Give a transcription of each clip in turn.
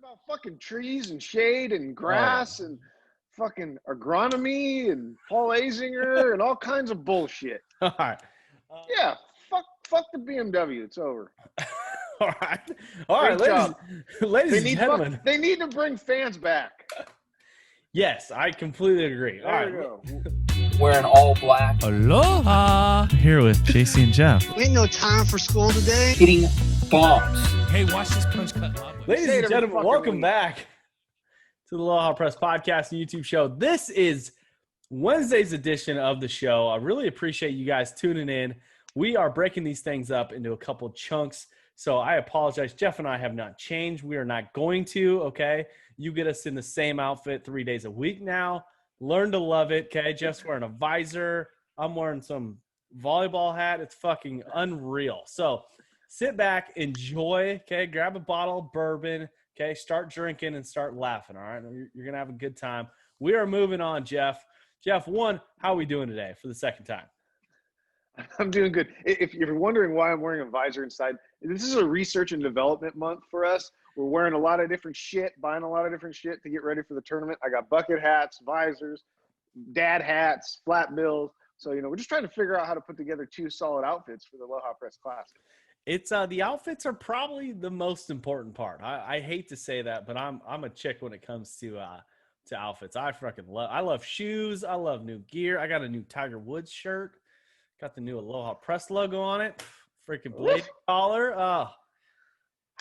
about fucking trees and shade and Oh, yeah. grass and fucking agronomy and Paul Azinger and all kinds of bullshit. All right. Yeah, fuck the BMW. It's over. All right. All right, Great job. ladies and gentlemen. They need to bring fans back. Yes, I completely agree. All right. There we go. Wearing all black, Aloha! Here with JC and Jeff. Ain't no time for school today. hitting bombs. Hey, watch this punch cut live. Ladies Say it and every gentlemen, fucking welcome week. back to the Aloha Press Podcast and YouTube show. This is Wednesday's edition of the show. I really appreciate you guys tuning in. We are breaking these things up into a couple chunks, so I apologize. Jeff and I have not changed. We are not going to, okay? You get us in the same outfit 3 days a week now. Learn to love it, okay? Jeff's wearing a visor. I'm wearing some volleyball hat. It's fucking unreal. So sit back, enjoy, okay? Grab a bottle of bourbon, okay? Start drinking and start laughing, all right? You're going to have a good time. We are moving on, Jeff. Jeff, one, how are we doing today for the second time? I'm doing good. If you're wondering why I'm wearing a visor inside, this is a research and development month for us. We're wearing a lot of different shit, buying a lot of different shit to get ready for the tournament. I got bucket hats, visors, dad hats, flat bills. So, we're just trying to figure out how to put together two solid outfits for the Aloha Press Classic. It's the outfits are probably the most important part. I hate to say that, but I'm a chick when it comes to outfits. I love shoes. I love new gear. I got a new Tiger Woods shirt. Got the new Aloha Press logo on it. Freaking blade collar.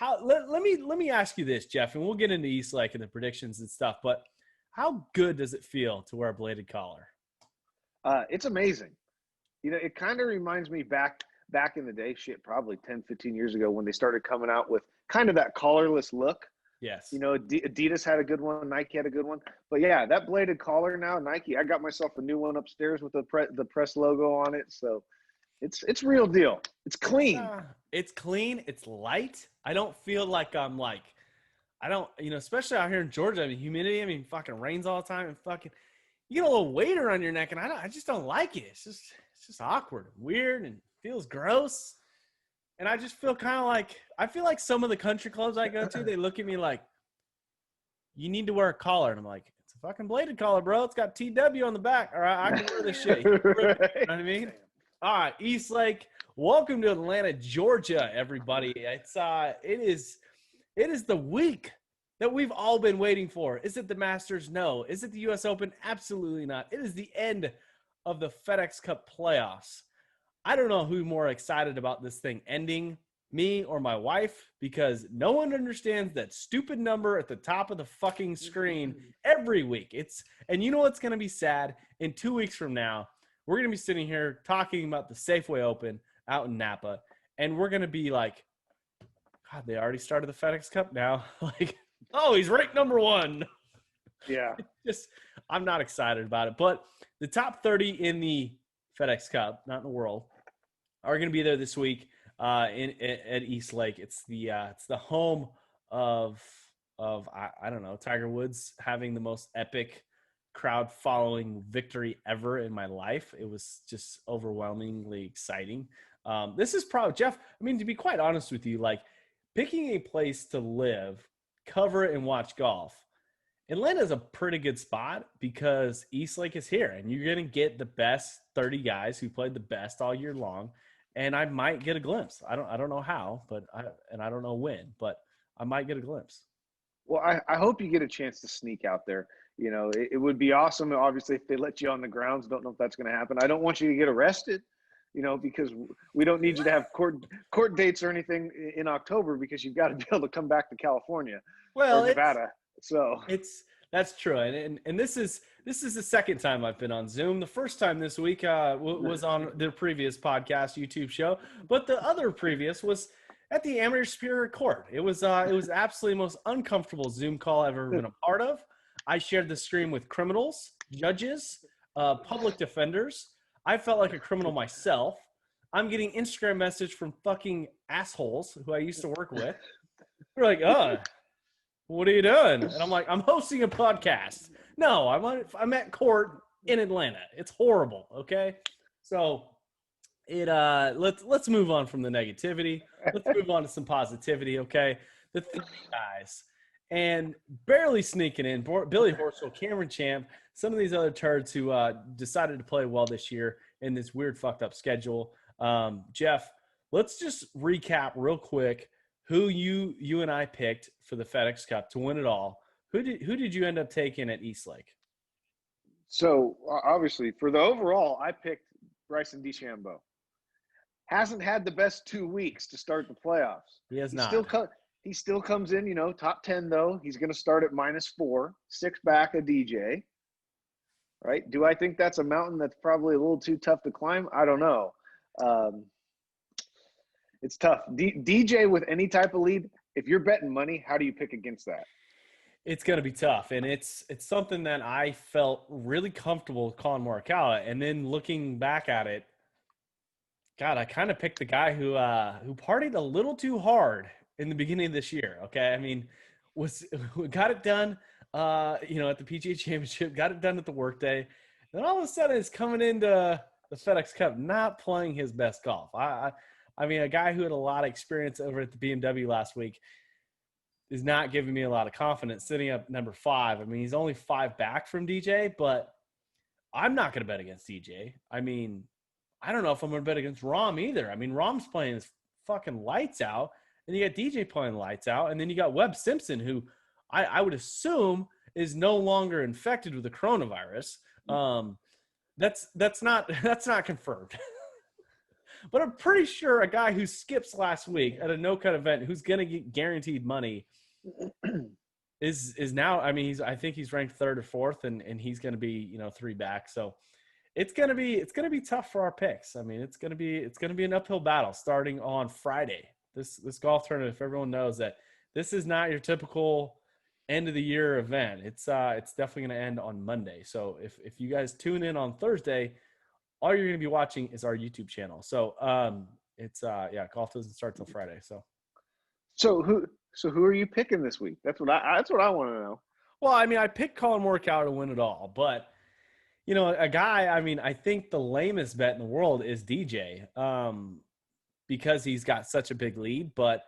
Let me ask you this, Jeff, and we'll get into East Lake and the predictions and stuff, but how good does it feel to wear a bladed collar? It's amazing. It kind of reminds me back in the day, probably 10, 15 years ago when they started coming out with kind of that collarless look. Yes. Adidas had a good one. Nike had a good one. But, yeah, that bladed collar now, Nike, I got myself a new one upstairs with the press logo on it. So it's real deal. It's clean. It's clean. It's light. I don't feel like especially out here in Georgia, humidity, fucking rains all the time and fucking – you get a little weight around your neck, and I just don't like it. It's just awkward and weird and feels gross. And I just feel kind of like – I feel like some of the country clubs I go to, they look at me like, you need to wear a collar. And I'm like, it's a fucking bladed collar, bro. It's got TW on the back. All right, I can wear this shit. You know what I mean? All right, East Lake, welcome to Atlanta, Georgia, everybody. It is the week that we've all been waiting for. Is it the Masters? No. Is it the U.S. Open? Absolutely not. It is the end of the Fedex Cup playoffs. I don't know who's more excited about this thing ending, me or my wife, because no one understands that stupid number at the top of the fucking screen every week. And you know what's going to be sad? In 2 weeks from now, we're going to be sitting here talking about the Safeway Open out in Napa, and we're going to be like, God, they already started the FedEx Cup now. Like, oh, he's ranked number one. Yeah. I'm not excited about it. But the top 30 in the FedEx Cup, not in the world, are going to be there this week at East Lake. It's the home of I don't know, Tiger Woods having the most epic crowd following victory ever in my life. It was just overwhelmingly exciting. This is probably, Jeff, to be quite honest with you, like picking a place to live, cover it, and watch golf, Atlanta is a pretty good spot because East Lake is here, and you're going to get the best 30 guys who played the best all year long, and I might get a glimpse. I don't know how, I don't know when, but I might get a glimpse. Well, I hope you get a chance to sneak out there. It would be awesome, obviously, if they let you on the grounds. Don't know if that's going to happen. I don't want you to get arrested, because we don't need you to have court dates or anything in October, because you've got to be able to come back to California or Nevada. So that's true. And this is the second time I've been on Zoom. The first time this week was on the previous podcast YouTube show, but the other previous was at the Amateur Superior Court. It was absolutely the most uncomfortable Zoom call I've ever been a part of. I shared the screen with criminals, judges, public defenders. I felt like a criminal myself. I'm getting Instagram message from fucking assholes who I used to work with. They're like, what are you doing? And I'm like, I'm hosting a podcast. No, I'm at court in Atlanta. It's horrible. Okay. So let's move on from the negativity. Let's move on to some positivity. Okay. The 30 guys. and barely sneaking in, Billy Horschel, Cameron Champ, some of these other turds who decided to play well this year in this weird fucked up schedule. Jeff, let's just recap real quick who you and I picked for the FedEx Cup to win it all. Who did you end up taking at Eastlake? So obviously, for the overall, I picked Bryson DeChambeau. Hasn't had the best 2 weeks to start the playoffs. He has not. He still comes in, top 10 though. He's going to start at -4, 6 back of DJ. Right? Do I think that's a mountain that's probably a little too tough to climb? I don't know. It's tough. DJ with any type of lead, if you're betting money, how do you pick against that? It's going to be tough, and it's something that I felt really comfortable calling Morikawa, and then looking back at it, God, I kind of picked the guy who partied a little too hard in the beginning of this year. Okay, I mean, got it done, at the PGA Championship, got it done at the workday, then all of a sudden it's coming into the FedEx Cup, not playing his best golf. I mean, a guy who had a lot of experience over at the BMW last week is not giving me a lot of confidence sitting up number 5. I mean, he's only 5 back from DJ, but I'm not going to bet against DJ. I mean, I don't know if I'm going to bet against Rahm either. I mean, Rahm's playing his fucking lights out, and you got DJ playing lights out, and then you got Webb Simpson, who I would assume is no longer infected with the coronavirus. That's not confirmed. But I'm pretty sure a guy who skips last week at a no-cut event who's going to get guaranteed money is now, I mean, I think he's ranked 3rd or 4th, and he's going to be, 3 back. So it's going to be tough for our picks. I mean, it's going to be an uphill battle starting on Friday. This golf tournament, if everyone knows that this is not your typical end of the year event. It's definitely going to end on Monday. So if you guys tune in on Thursday, all you're going to be watching is our YouTube channel. So golf doesn't start till Friday. So who are you picking this week? That's what I want to know. Well, I mean, I picked Colin Morikawa to win it all, but a guy, I mean, I think the lamest bet in the world is DJ, because he's got such a big lead. But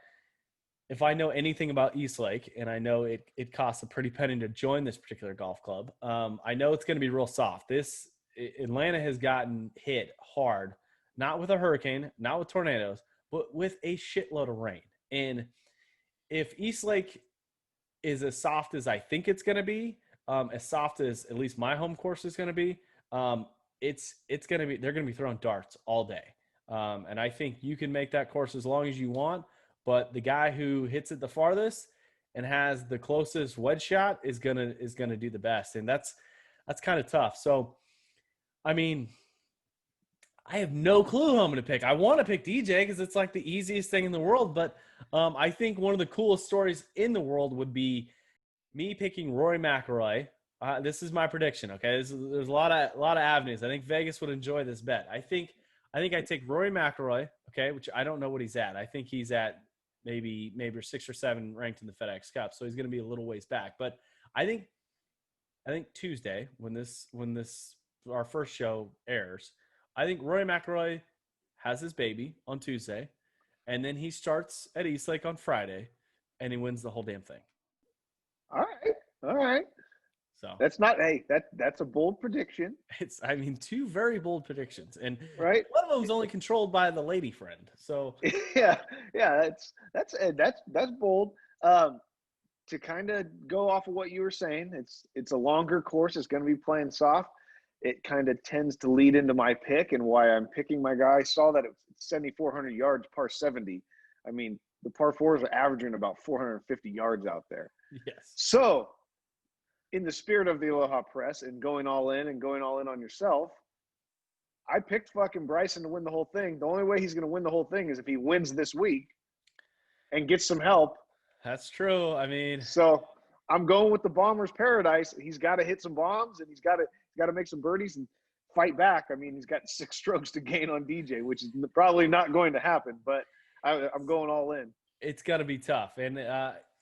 if I know anything about Eastlake, and I know it costs a pretty penny to join this particular golf club, I know it's going to be real soft. Atlanta has gotten hit hard, not with a hurricane, not with tornadoes, but with a shitload of rain. And if Eastlake is as soft as I think it's going to be, as soft as at least my home course is going to be, it's going to be, they're going to be throwing darts all day. And I think you can make that course as long as you want, but the guy who hits it the farthest and has the closest wedge shot is going to do the best. And that's kind of tough. So, I mean, I have no clue who I'm going to pick. I want to pick DJ because it's like the easiest thing in the world. But I think one of the coolest stories in the world would be me picking Rory McIlroy. This is my prediction. Okay, there's a lot of avenues. I think Vegas would enjoy this bet. I think I take Rory McIlroy. Okay, which I don't know what he's at. I think he's at maybe 6 or 7 ranked in the FedEx Cup, so he's going to be a little ways back. But I think Tuesday when our first show airs, I think Rory McIlroy has his baby on Tuesday, and then he starts at Eastlake on Friday, and he wins the whole damn thing. All right. So that's a bold prediction. It's, I mean, 2 very bold predictions, and right, one of them is only controlled by the lady friend. So yeah, that's bold. To kind of go off of what you were saying, it's a longer course. It's going to be playing soft. It kind of tends to lead into my pick and why I'm picking my guy. I saw that it's 7,400 yards, par 70. I mean, the par 4s are averaging about 450 yards out there. yes. So, in the spirit of the Aloha Press and going all in on yourself, I picked fucking Bryson to win the whole thing. The only way he's going to win the whole thing is if he wins this week and gets some help. That's true. I mean, so I'm going with the Bomber's Paradise. He's got to hit some bombs, and he's got to make some birdies and fight back. I mean, he's got 6 strokes to gain on DJ, which is probably not going to happen, but I'm going all in. It's going to be tough. And,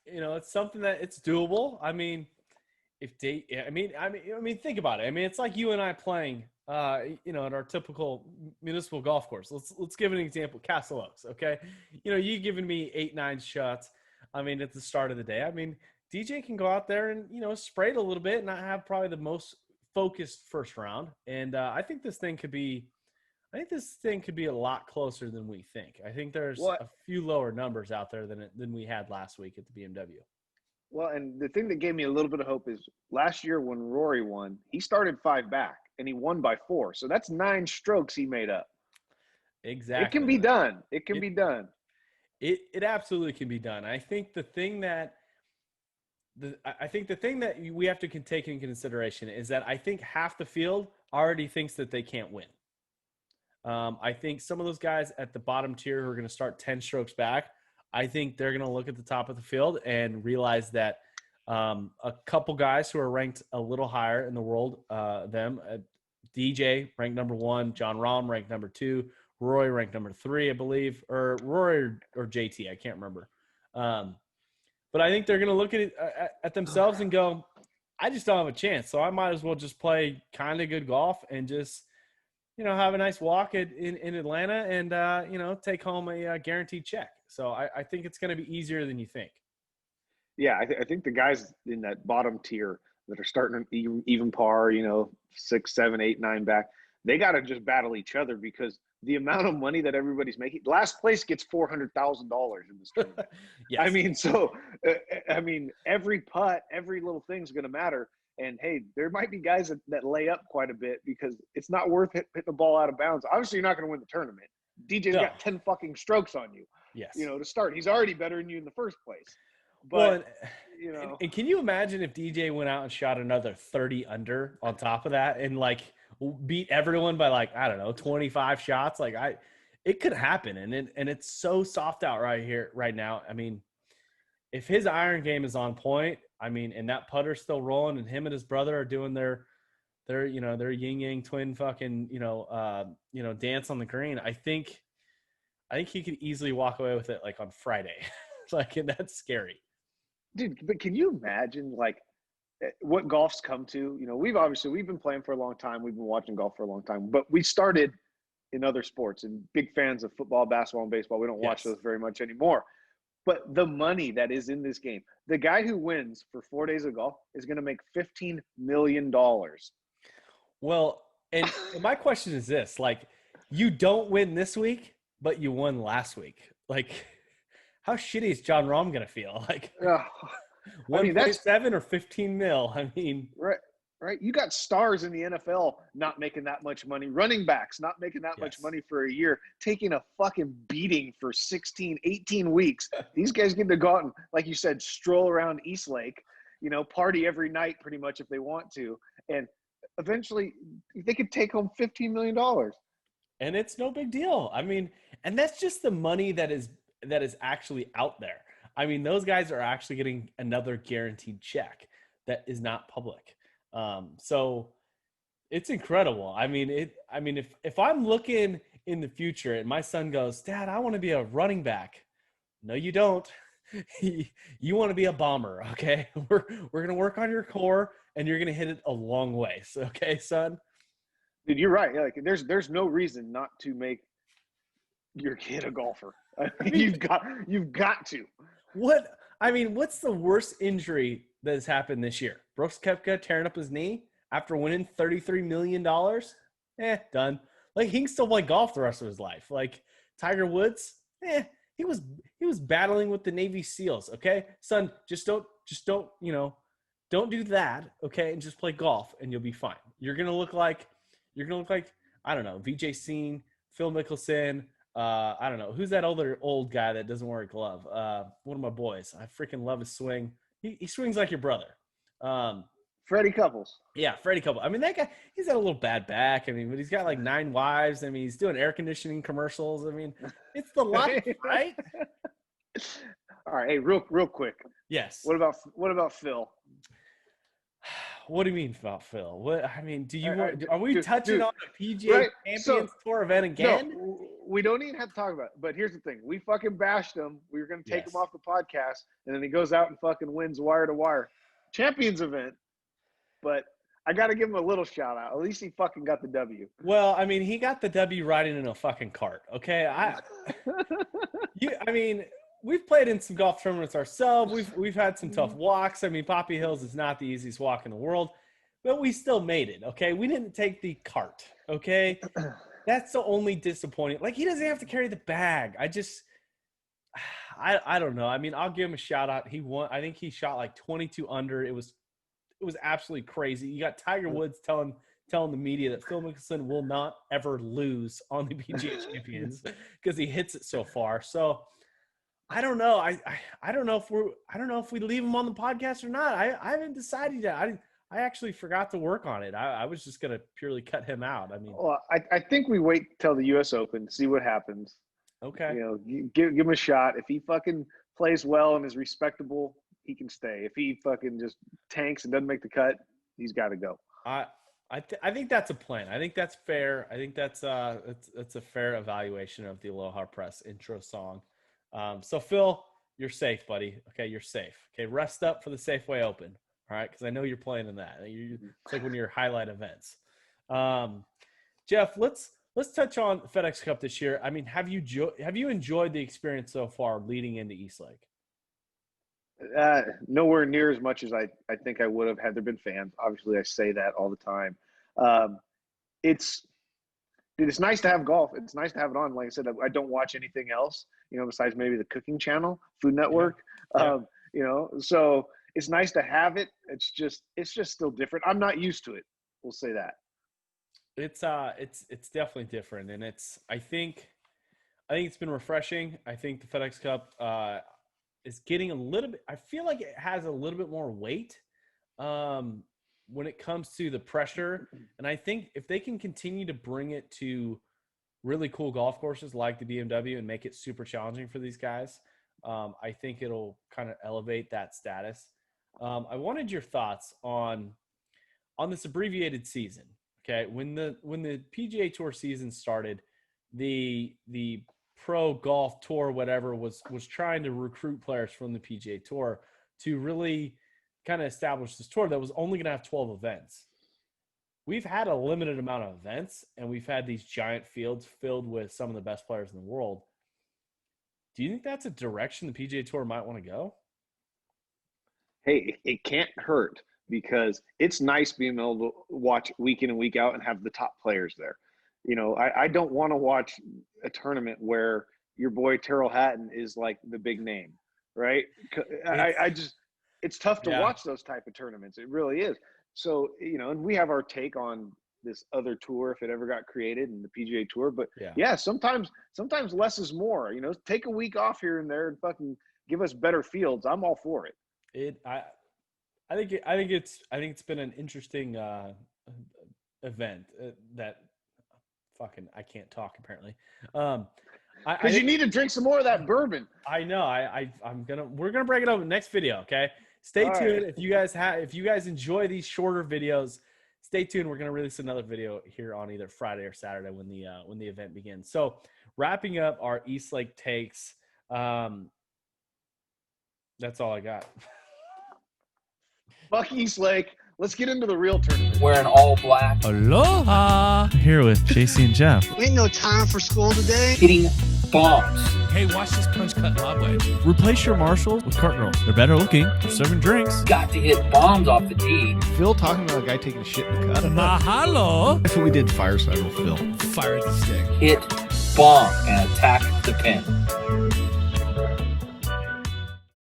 it's something that it's doable. I mean, think about it. I mean, it's like you and I playing, at our typical municipal golf course. Let's give an example. Castle Oaks. Okay. You giving me 8-9 shots. I mean, at the start of the day, I mean, DJ can go out there and, spray it a little bit and not have probably the most focused first round. And I think this thing could be a lot closer than we think. I think there's a few lower numbers out there than we had last week at the BMW. Well, and the thing that gave me a little bit of hope is last year when Rory won, he started 5 back and he won by 4. So that's 9 strokes he made up. Exactly. It can be done. It can be done. It absolutely can be done. I think the thing that we have to take into consideration is that I think half the field already thinks that they can't win. I think some of those guys at the bottom tier who are going to start 10 strokes back, I think they're going to look at the top of the field and realize that a couple guys who are ranked a little higher in the world, DJ ranked number 1, John Rahm ranked number 2, Roy ranked number 3, I believe, or Roy or JT, I can't remember. But I think they're going to look at themselves and go, I just don't have a chance, so I might as well just play kind of good golf and just have a nice walk in Atlanta and, take home a guaranteed check. So I think it's going to be easier than you think. Yeah, I think the guys in that bottom tier that are starting even par, 6, 7, 8, 9 back, they got to just battle each other because the amount of money that everybody's making, last place gets $400,000 in this tournament. Yes. I mean, every putt, every little thing's going to matter. And, hey, there might be guys that lay up quite a bit because it's not worth hitting the ball out of bounds. Obviously, you're not going to win the tournament. DJ's got 10 fucking strokes on you. Yes. To start. He's already better than you in the first place. But, and can you imagine if DJ went out and shot another 30 under on top of that and, beat everyone by, 25 shots? It could happen. And it's so soft out right now. I mean, if his iron game is on point, and that putter's still rolling, and him and his brother are doing their yin yang twin fucking dance on the green, I think he could easily walk away with it on Friday. And that's scary, dude. But can you imagine what golf's come to? We've been playing for a long time. We've been watching golf for a long time, but we started in other sports and big fans of football, basketball, and baseball. We don't watch those very much anymore. But the money that is in this game, the guy who wins for 4 days of golf is going to make $15 million. Well, and my question is this, you don't win this week, but you won last week. How shitty is John Rahm going to feel? 1.7 or 15 mil. Right. You got stars in the NFL not making that much money. Running backs not making that much money for a year, taking a fucking beating for 16, 18 weeks. These guys get to go out and, like you said, stroll around Eastlake, party every night pretty much if they want to. And eventually they could take home $15 million. And it's no big deal. And that's just the money that is actually out there. Those guys are actually getting another guaranteed check that is not public. So it's incredible. If I'm looking in the future and my son goes, Dad, I want to be a running back. No, you don't. You want to be a bomber. Okay. We're going to work on your core and you're going to hit it a long way. So, okay, son. Dude, you're right. There's no reason not to make your kid a golfer. You've got to. What's the worst injury that has happened this year? Brooks Koepka tearing up his knee after winning $33 million? Done. He can still play golf the rest of his life. Tiger Woods, he was battling with the Navy SEALs. Okay, son, just don't do that. Okay, and just play golf, and you'll be fine. You're gonna look like I don't know, VJ Scene, Phil Mickelson. I don't know who's that old guy that doesn't wear a glove. One of my boys. I freaking love his swing. He swings like your brother. Freddie Couples. Yeah, Freddie Couples. That guy, he's got a little bad back. But he's got 9 wives. He's doing air conditioning commercials. It's the life, right? All right. Hey, real quick. Yes. What about Phil? What do you mean about Phil? Do you want? Are we touching on the PGA Champions Tour event again? No, we don't even have to talk about it. But here's the thing: we fucking bashed him. We were going to take him off the podcast, and then he goes out and fucking wins wire to wire Champions event. But I got to give him a little shout out. At least he fucking got the W. Well, he got the W riding in a fucking cart. Okay, we've played in some golf tournaments ourselves. We've had some tough walks. I mean, Poppy Hills is not the easiest walk in the world, but we still made it. Okay, we didn't take the cart. Okay, that's the only disappointing. Like, he doesn't have to carry the bag. I don't know. I mean, I'll give him a shout out. He won. I think he shot like 22 under. It was absolutely crazy. You got Tiger Woods telling the media that Phil Mickelson will not ever lose on the PGA Champions because he hits it so far. So I don't know. I don't know if we leave him on the podcast or not. I haven't decided yet. I actually forgot to work on it. I was just gonna purely cut him out. I mean, well, I think we wait till the U.S. Open, see what happens. okay. You know, give him a shot. If he fucking plays well and is respectable, he can stay. If he fucking just tanks and doesn't make the cut, he's got to go. I think that's a plan. I think that's fair. I think that's a fair evaluation of the Aloha Press intro song. So Phil, you're safe, buddy. Okay, you're safe. Okay, rest up for the Safeway Open. All right, because I know you're playing in that. It's like one of your highlight events. Jeff, let's touch on FedEx Cup this year. I mean, have you enjoyed the experience so far leading into East Lake? Nowhere near as much as I think I would have had there been fans. Obviously, I say that all the time. It's nice to have golf. It's nice to have it on. Like I said, I don't watch anything else, besides maybe the cooking channel, Food Network. Yeah. So it's nice to have it. It's just still different. I'm not used to it. We'll say that. It's definitely different, and I think it's been refreshing. I think the FedEx Cup is getting a little bit. I feel like it has a little bit more weight when it comes to the pressure, and I think if they can continue to bring it to really cool golf courses like the BMW and make it super challenging for these guys, I think it'll kind of elevate that status. I wanted your thoughts on this abbreviated season. Okay, when the PGA Tour season started, the Pro Golf Tour, whatever, was trying to recruit players from the PGA Tour to really kind of establish this tour that was only going to have 12 events. We've had a limited amount of events, and we've had these giant fields filled with some of the best players in the world. Do you think that's a direction the PGA Tour might want to go? Hey, it can't hurt, because it's nice being able to watch week in and week out and have the top players there. I don't want to watch a tournament where your boy Terrell Hatton is like the big name, right? It's tough to watch those type of tournaments. It really is. So, and we have our take on this other tour if it ever got created in the PGA Tour. But sometimes less is more. Take a week off here and there and fucking give us better fields. I'm all for it. I think it's been an interesting event that fucking I can't talk apparently. Because you need to drink some more of that bourbon. I know. We're gonna break it up in the next video. Okay, stay tuned. Right. If you guys enjoy these shorter videos, stay tuned. We're gonna release another video here on either Friday or Saturday when the event begins. So wrapping up our East Lake takes. That's all I got. Fuck East Lake. Let's get into the real tournament. Wearing all black. Aloha. Here with JC and Jeff. Ain't no time for school today. Hitting bombs. Hey, watch this punch cut lob wedge. Replace your Marshalls with cart girls. They're better looking. They're serving drinks. Got to hit bombs off the tee. Phil talking about a guy taking a shit in the cut. Mahalo. That's what we did fireside with Phil. Fire the stick. Hit bomb and attack the pin.